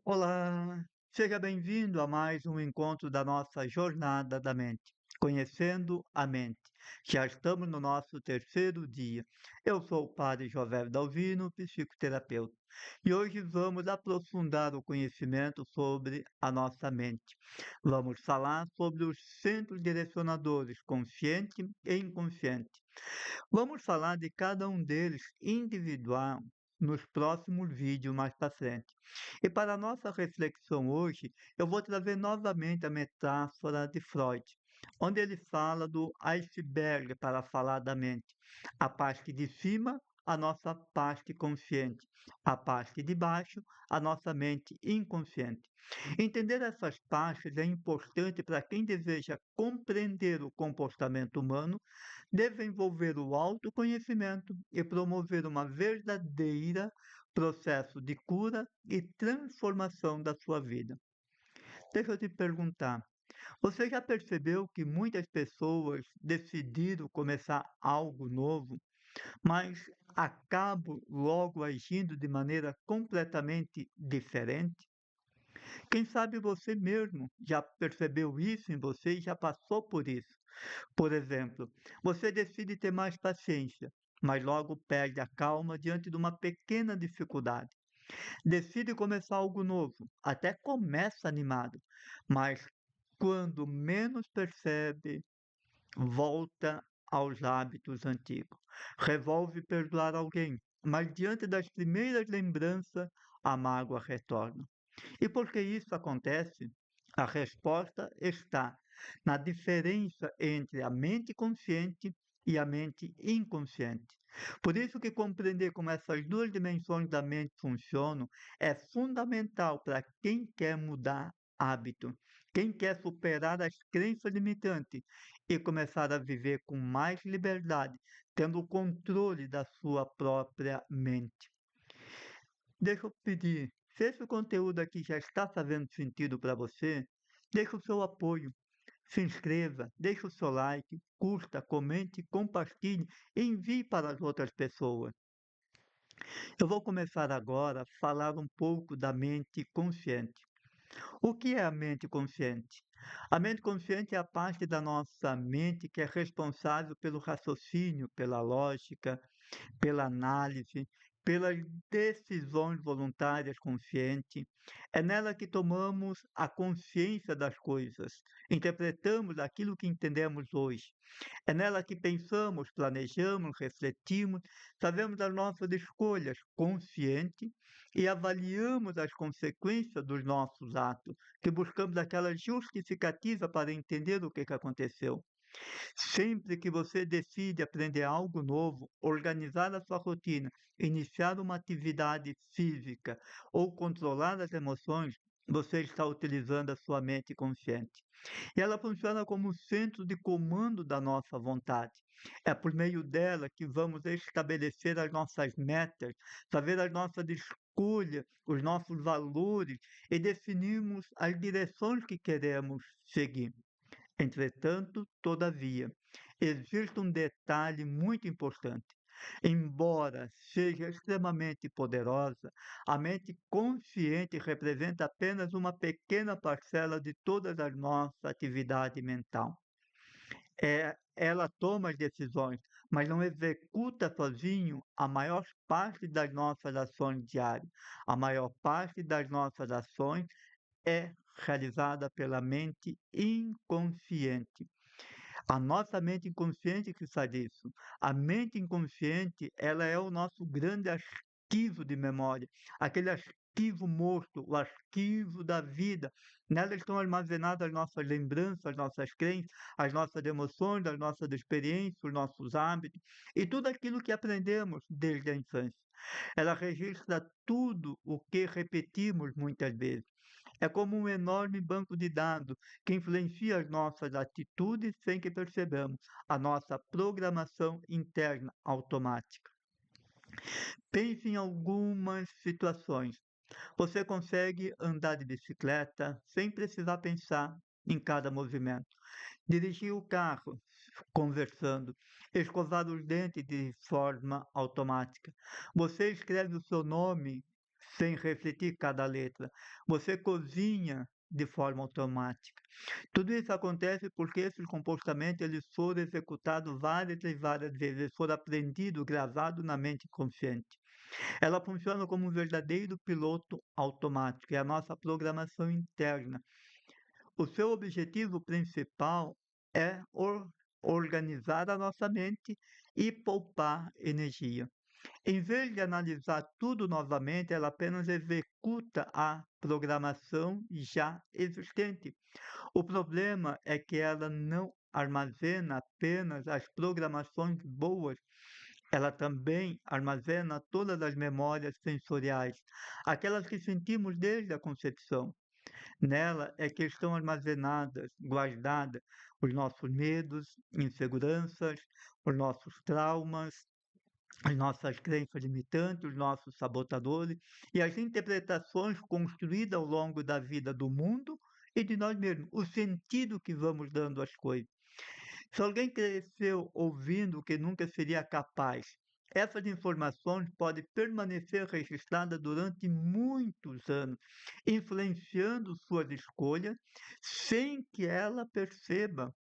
Olá, seja bem-vindo a mais um encontro da nossa Jornada da Mente, Conhecendo a Mente. Já estamos no nosso terceiro dia. Eu sou o Padre José Dalvino, psicoterapeuta, e hoje vamos aprofundar o conhecimento sobre a nossa mente. Vamos falar sobre os centros direcionadores, consciente e inconsciente. Vamos falar de cada um deles individual nos próximos vídeos mais para frente. E para a nossa reflexão hoje, eu vou trazer novamente a metáfora de Freud, onde ele fala do iceberg para falar da mente. A parte de cima, a nossa parte consciente. A parte de baixo, a nossa mente inconsciente. Entender essas partes é importante para quem deseja compreender o comportamento humano, desenvolver o autoconhecimento e promover uma verdadeira processo de cura e transformação da sua vida. Deixa eu te perguntar, você já percebeu que muitas pessoas decidiram começar algo novo, mas acabam logo agindo de maneira completamente diferente? Quem sabe você mesmo já percebeu isso em você e já passou por isso. Por exemplo, você decide ter mais paciência, mas logo perde a calma diante de uma pequena dificuldade. Decide começar algo novo, até começa animado, mas quando menos percebe, volta aos hábitos antigos. Resolve perdoar alguém, mas diante das primeiras lembranças, a mágoa retorna. E por que isso acontece? A resposta está na diferença entre a mente consciente e a mente inconsciente. Por isso que compreender como essas duas dimensões da mente funcionam é fundamental para quem quer mudar hábito, quem quer superar as crenças limitantes e começar a viver com mais liberdade, tendo o controle da sua própria mente. Deixa eu pedir, se esse conteúdo aqui já está fazendo sentido para você, deixa o seu apoio, se inscreva, deixe o seu like, curta, comente, compartilhe e envie para as outras pessoas. Eu vou começar agora a falar um pouco da mente consciente. O que é a mente consciente? A mente consciente é a parte da nossa mente que é responsável pelo raciocínio, pela lógica, pela análise, pelas decisões voluntárias conscientes. É nela que tomamos a consciência das coisas, interpretamos aquilo que entendemos hoje. É nela que pensamos, planejamos, refletimos, sabemos das nossas escolhas consciente e avaliamos as consequências dos nossos atos, que buscamos aquela justificativa para entender o que aconteceu. Sempre que você decide aprender algo novo, organizar a sua rotina, iniciar uma atividade física ou controlar as emoções, você está utilizando a sua mente consciente. E ela funciona como centro de comando da nossa vontade. É por meio dela que vamos estabelecer as nossas metas, fazer as nossas escolhas, os nossos valores e definirmos as direções que queremos seguir. Entretanto, todavia, existe um detalhe muito importante. Embora seja extremamente poderosa, a mente consciente representa apenas uma pequena parcela de todas as nossas atividades mental. Ela toma as decisões, mas não executa sozinho a maior parte das nossas ações diárias. A maior parte das nossas ações é realizada pela mente inconsciente. A nossa mente inconsciente que faz isso. A mente inconsciente, ela é o nosso grande arquivo de memória, aquele arquivo morto, o arquivo da vida. Nela estão armazenadas as nossas lembranças, as nossas crenças, as nossas emoções, as nossas experiências, os nossos hábitos e tudo aquilo que aprendemos desde a infância. Ela registra tudo o que repetimos muitas vezes. É como um enorme banco de dados que influencia as nossas atitudes sem que percebamos, a nossa programação interna automática. Pense em algumas situações. Você consegue andar de bicicleta sem precisar pensar em cada movimento. Dirigir o carro conversando, escovar os dentes de forma automática. Você escreve o seu nome sem refletir cada letra. Você cozinha de forma automática. Tudo isso acontece porque esses comportamentos eles foram executados várias e várias vezes, eles foram aprendidos, gravados na mente consciente. Ela funciona como um verdadeiro piloto automático, é a nossa programação interna. O seu objetivo principal é organizar a nossa mente e poupar energia. Em vez de analisar tudo novamente, ela apenas executa a programação já existente. O problema é que ela não armazena apenas as programações boas, ela também armazena todas as memórias sensoriais, aquelas que sentimos desde a concepção. Nela é que estão armazenadas, guardadas, os nossos medos, inseguranças, os nossos traumas, as nossas crenças limitantes, os nossos sabotadores e as interpretações construídas ao longo da vida do mundo e de nós mesmos, o sentido que vamos dando às coisas. Se alguém cresceu ouvindo que nunca seria capaz, essas informações podem permanecer registradas durante muitos anos, influenciando suas escolhas sem que ela perceba.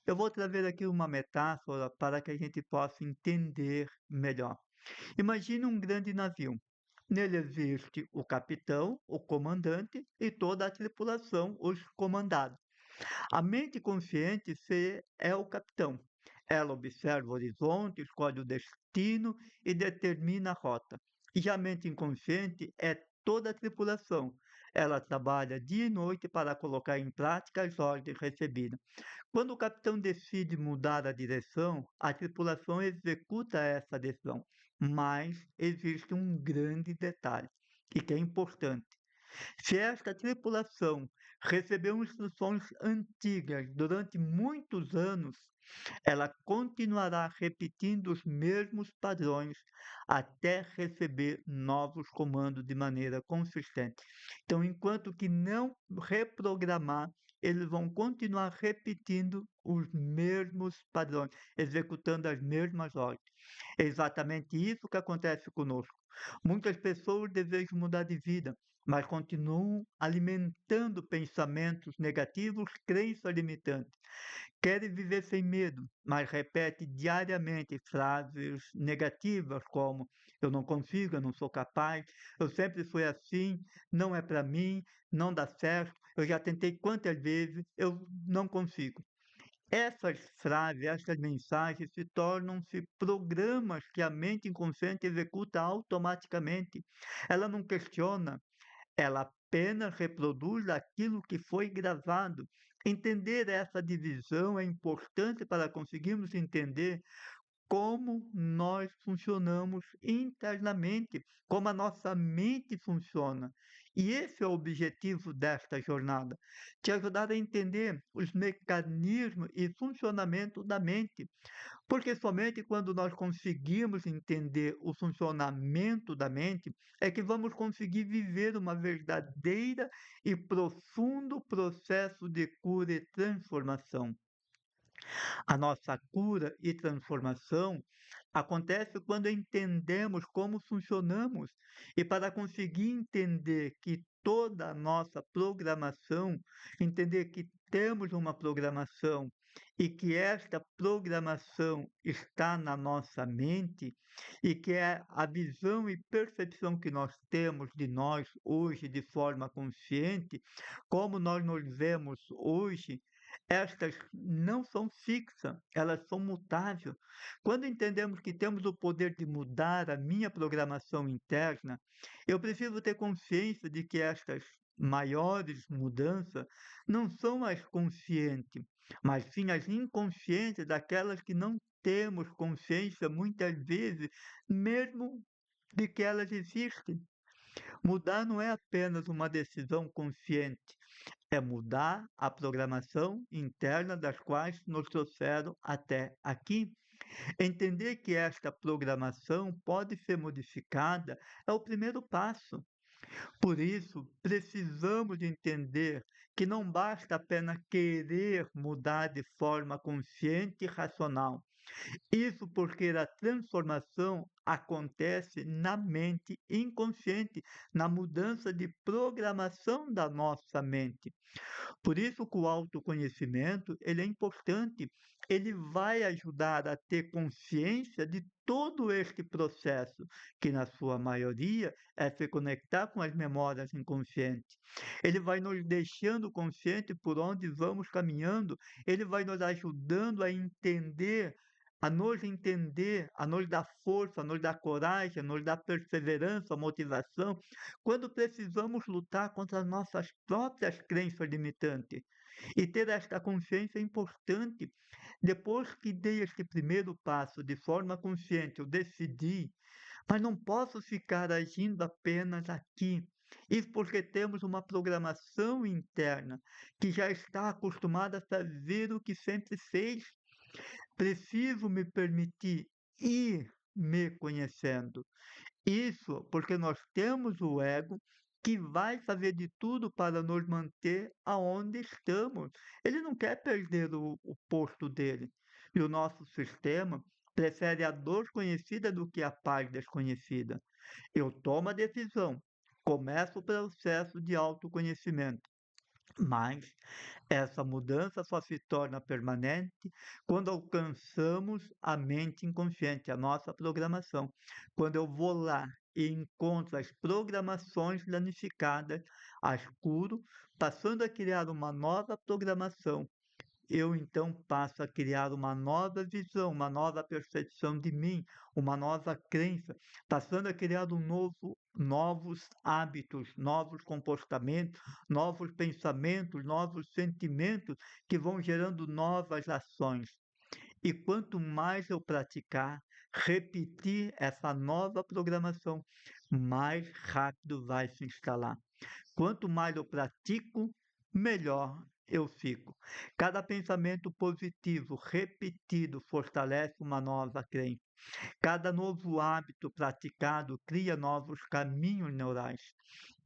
Eu vou trazer aqui uma metáfora para que a gente possa entender melhor. Imagine um grande navio. Nele existe o capitão, o comandante e toda a tripulação, os comandados. A mente consciente é o capitão. Ela observa o horizonte, escolhe o destino e determina a rota. E a mente inconsciente é toda a tripulação. Ela trabalha dia e noite para colocar em prática as ordens recebidas. Quando o capitão decide mudar a direção, a tripulação executa essa decisão. Mas existe um grande detalhe, e que é importante. Se esta tripulação recebeu instruções antigas durante muitos anos, ela continuará repetindo os mesmos padrões até receber novos comandos de maneira consistente. Então, enquanto que não reprogramar, eles vão continuar repetindo os mesmos padrões, executando as mesmas ordens. É exatamente isso que acontece conosco. Muitas pessoas desejam mudar de vida, mas continuam alimentando pensamentos negativos, crenças limitantes. Querem viver sem medo, mas repete diariamente frases negativas como eu não consigo, eu não sou capaz, eu sempre fui assim, não é para mim, não dá certo, eu já tentei quantas vezes, eu não consigo. Essas frases, essas mensagens se tornam-se programas que a mente inconsciente executa automaticamente. Ela não questiona, ela apenas reproduz aquilo que foi gravado. Entender essa divisão é importante para conseguirmos entender como nós funcionamos internamente, como a nossa mente funciona. E esse é o objetivo desta jornada, te ajudar a entender os mecanismos e funcionamento da mente, porque somente quando nós conseguimos entender o funcionamento da mente é que vamos conseguir viver uma verdadeira e profundo processo de cura e transformação. A nossa cura e transformação acontece quando entendemos como funcionamos. E para conseguir entender que toda a nossa programação, entender que temos uma programação e que esta programação está na nossa mente e que é a visão e percepção que nós temos de nós hoje de forma consciente, como nós nos vemos hoje, estas não são fixas, elas são mutáveis. Quando entendemos que temos o poder de mudar a minha programação interna, eu preciso ter consciência de que estas maiores mudanças não são as conscientes, mas sim as inconscientes daquelas que não temos consciência muitas vezes, mesmo de que elas existem. Mudar não é apenas uma decisão consciente, é mudar a programação interna das quais nos trouxeram até aqui. Entender que esta programação pode ser modificada é o primeiro passo. Por isso, precisamos entender que não basta apenas querer mudar de forma consciente e racional. Isso porque a transformação acontece na mente inconsciente, na mudança de programação da nossa mente. Por isso que o autoconhecimento, ele é importante. Ele vai ajudar a ter consciência de todo este processo, que na sua maioria é se conectar com as memórias inconscientes. Ele vai nos deixando consciente por onde vamos caminhando, ele vai nos ajudando a nos dar força, a nos dar coragem, a nos dar perseverança, motivação, quando precisamos lutar contra as nossas próprias crenças limitantes. E ter esta consciência é importante. Depois que dei este primeiro passo de forma consciente, eu decidi, mas não posso ficar agindo apenas aqui. Isso porque temos uma programação interna que já está acostumada a fazer o que sempre fez. Preciso me permitir ir me conhecendo. Isso porque nós temos o ego que vai fazer de tudo para nos manter aonde estamos. Ele não quer perder o posto dele. E o nosso sistema prefere a dor conhecida do que a paz desconhecida. Eu tomo a decisão, começo o processo de autoconhecimento. Mas essa mudança só se torna permanente quando alcançamos a mente inconsciente, a nossa programação. Quando eu vou lá e encontro as programações danificadas, as curo, passando a criar uma nova programação, eu então passo a criar uma nova visão, uma nova percepção de mim, uma nova crença, passando a criar novos hábitos, novos comportamentos, novos pensamentos, novos sentimentos que vão gerando novas ações. E quanto mais eu praticar, repetir essa nova programação, mais rápido vai se instalar. Quanto mais eu pratico, melhor eu fico. Cada pensamento positivo repetido fortalece uma nova crença. Cada novo hábito praticado cria novos caminhos neurais.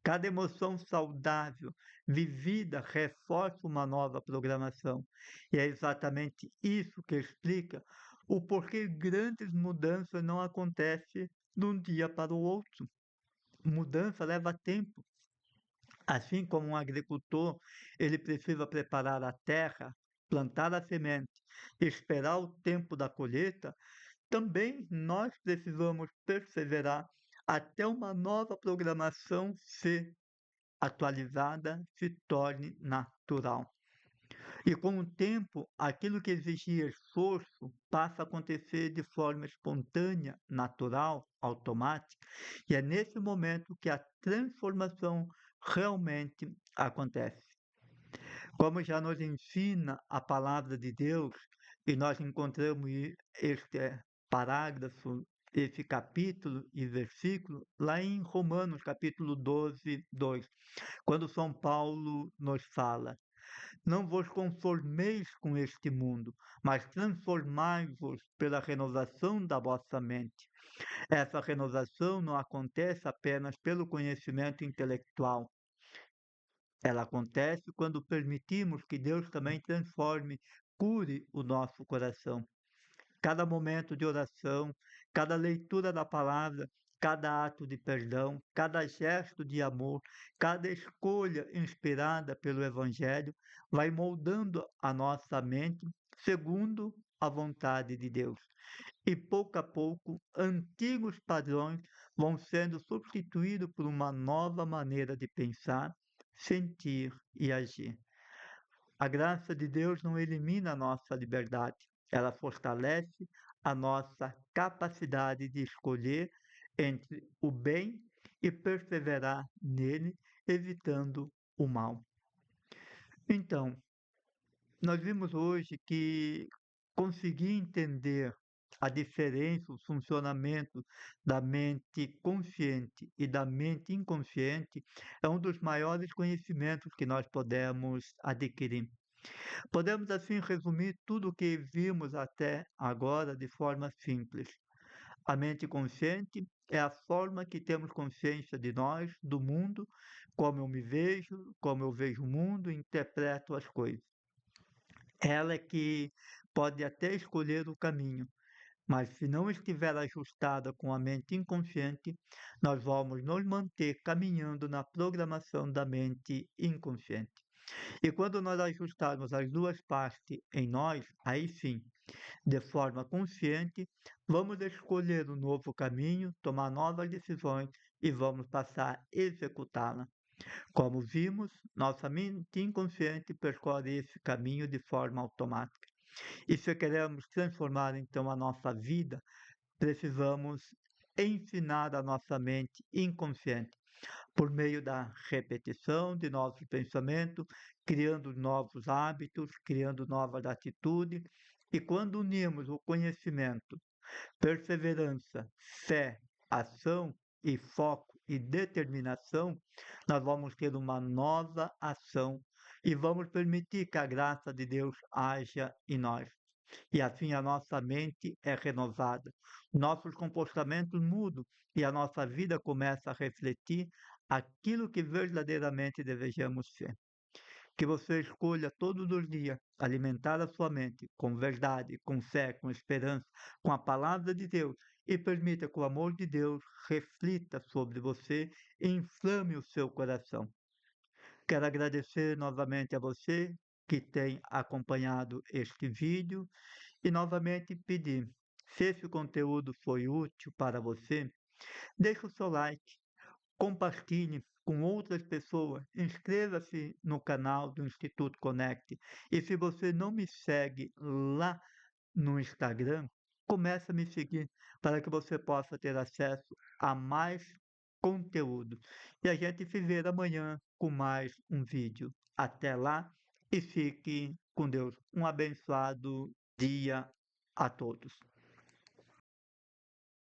Cada emoção saudável vivida reforça uma nova programação. E é exatamente isso que explica o porquê grandes mudanças não acontecem de um dia para o outro. Mudança leva tempo. Assim como um agricultor, ele precisa preparar a terra, plantar a semente, esperar o tempo da colheita, também nós precisamos perseverar até uma nova programação ser atualizada, se torne natural. E com o tempo, aquilo que exigia esforço passa a acontecer de forma espontânea, natural, automática, e é nesse momento que a transformação realmente acontece. Como já nos ensina a palavra de Deus, e nós encontramos este parágrafo, esse capítulo e versículo, lá em Romanos, capítulo 12, 2, quando São Paulo nos fala: não vos conformeis com este mundo, mas transformai-vos pela renovação da vossa mente. Essa renovação não acontece apenas pelo conhecimento intelectual. Ela acontece quando permitimos que Deus também transforme, cure o nosso coração. Cada momento de oração, cada leitura da palavra, cada ato de perdão, cada gesto de amor, cada escolha inspirada pelo Evangelho vai moldando a nossa mente segundo a vontade de Deus. E pouco a pouco, antigos padrões vão sendo substituídos por uma nova maneira de pensar, sentir e agir. A graça de Deus não elimina a nossa liberdade, ela fortalece a nossa capacidade de escolher entre o bem e perseverar nele, evitando o mal. Então, nós vimos hoje que conseguir entender a diferença, o funcionamento da mente consciente e da mente inconsciente é um dos maiores conhecimentos que nós podemos adquirir. Podemos assim resumir tudo o que vimos até agora de forma simples. A mente consciente é a forma que temos consciência de nós, do mundo, como eu me vejo, como eu vejo o mundo e interpreto as coisas. Ela é que pode até escolher o caminho, mas se não estiver ajustada com a mente inconsciente, nós vamos nos manter caminhando na programação da mente inconsciente. E quando nós ajustarmos as duas partes em nós, aí sim, de forma consciente, vamos escolher um novo caminho, tomar novas decisões e vamos passar a executá-la. Como vimos, nossa mente inconsciente percorre esse caminho de forma automática. E se queremos transformar então a nossa vida, precisamos ensinar a nossa mente inconsciente por meio da repetição de nossos pensamentos, criando novos hábitos, criando novas atitudes. E quando unimos o conhecimento, perseverança, fé, ação e foco e determinação, nós vamos ter uma nova ação e vamos permitir que a graça de Deus haja em nós. E assim a nossa mente é renovada, nossos comportamentos mudam e a nossa vida começa a refletir aquilo que verdadeiramente desejamos ser. Que você escolha todos os dias alimentar a sua mente com verdade, com fé, com esperança, com a palavra de Deus e permita que o amor de Deus reflita sobre você e inflame o seu coração. Quero agradecer novamente a você que tem acompanhado este vídeo e novamente pedir, se esse conteúdo foi útil para você, deixe o seu like, compartilhe com outras pessoas, inscreva-se no canal do Instituto Conect. E se você não me segue lá no Instagram, comece a me seguir para que você possa ter acesso a mais conteúdo. E a gente se vê amanhã com mais um vídeo. Até lá e fique com Deus. Um abençoado dia a todos.